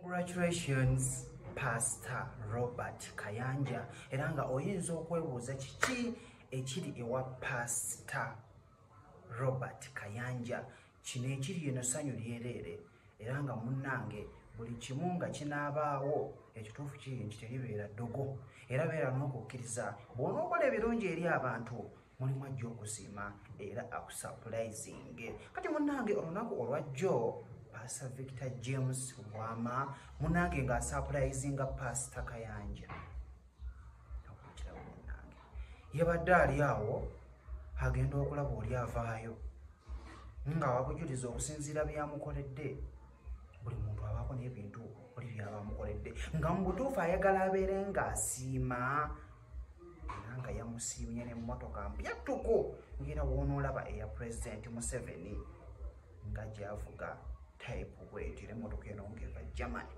Congratulations, Pastor Robert Kayanja. Eranga oyinza okwebuuza kiki ekiri ewa Pastor Robert Kayanja. Kino ekiri eno ssanyu lyerere. Eranga munnange buli kimu nga kinaabaawo ekituufu kiri nti teribeera ddogo. Era beera n'okukkiriza bw'onookola ebirungi eri abantu mulimu ajja okusiima era akusapulaizinge. Kati munnange olunaku olwajjo Pastor Victor James Wama munange nga surprisinga Pastor Kayanja. Yabadde ali awo agenda okulaba oli avaayo nga wakujuliza okusinziira byamukoledde. Buli muntu abaako n'ebintu oli byaba amukoledde nga mu butuufu ayagala abeere ng'asiima era nga yamusiimye n'emmotoka mpya ttuku ng'era woonoolaba eya President Museveni nga gy'avuga type bweti l'emmotoka eno ng'eva Germany.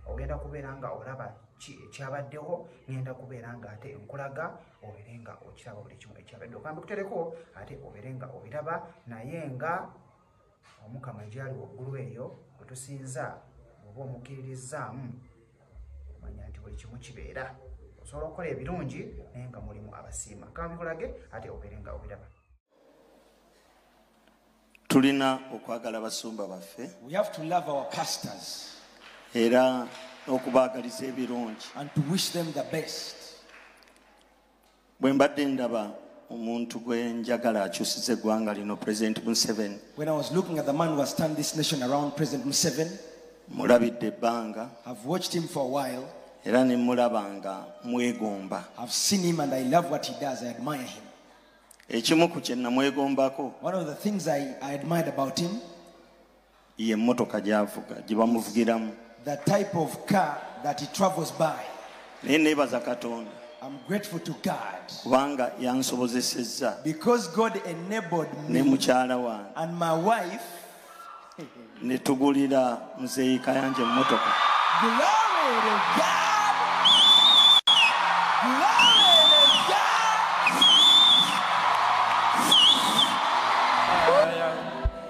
Ogenda kubeera nga olaba ekyabaddeho, ngenda kubeera nga ate nkulaga obeere nga okiraba buli kimu ekyabadde okambe kutereko ate obeere nga obiraba naye nga omukama gyali waggulu eyo gwe tusinza oba omukkiririzaamu omanya nti buli kimu kibeera. Osobola okukola ebirungi naye nga mulimu abasiima. Kama bikulage ate obeere nga obiraba. Tulina okwagala basumba baffe. We have to love our pastors. Era okubaagaliza ebirungi. And to wish them the best. Bwe mbadde ndaba omuntu gwe njagala akyusiza eggwanga lino President Museveni. When I was looking at the man who has turned this nation around, President Museveni, mulabidde ebbanga. I've watched him for a while. Era ne mulaba nga mwegomba. I've seen him and I love what he does. I admire him. Ekimu ku kye namwegombako. One of the things I admired about him, ye emmotoka gy'avuga gye bamuvugiramu. the type of car that he travels by. Naye neebaza Katonda. I'm grateful to God. Kubanga yansobozesezza. Because God enabled Ne me mukyala wange. and my wife. Ne tugulira Muzeeyi Kayanja emmotoka. Glory to God. Glory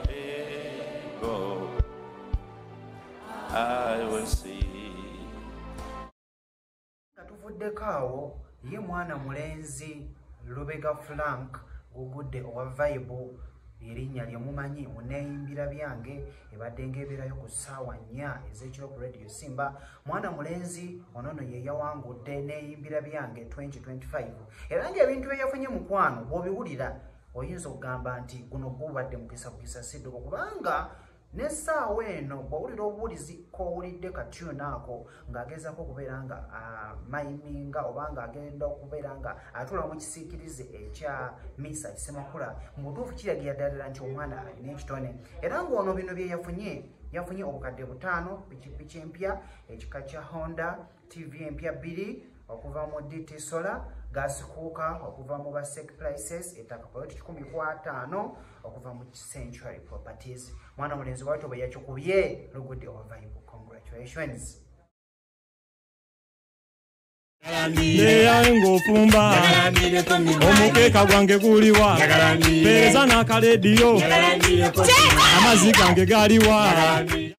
to God. I will see. Tuvuddeko awo ye mwana mulenzi Lubega Frank gugudde owa Vibe erinnya lye mumanyi muneeyimbira byange ebadde ng'ebeerayo ku ssaawa 4 ez'ekiro ku Radio Simba. Mwana mulenzi onono ye yawangudde neeyimbira byange 2025 era ng'ebintu bye yafunye mukwano bw'obiwulira oyinza okugamba nti guno gubadde mukisa bukisa sidduko kubanga n'essaawa eno bw'owulira obuwulizi k'owulidde katune ako ng'agezaako okubeera nga mayiminga oba ng'agenda okubeera nga atula mu kisiikirize ekya Misa Kisemakula mu butuufu kiragira ddala nti omwana alina ekitone era ng'ono bino bye yafunye obukadde 5 pikipiki empya ekika kya Honda TV empya 2 okuva mu DT Solar gas cooker okuva mu Basek Prices ettaka Toyota 15 okuva mu Century Properties. Mwana mulenzi watu bwe yakikubye lugudde owa Vibe. Congratulations. Neyango fumba omukeeka gwange guliwa pereza n'akalediyo amazzi gange galiwa.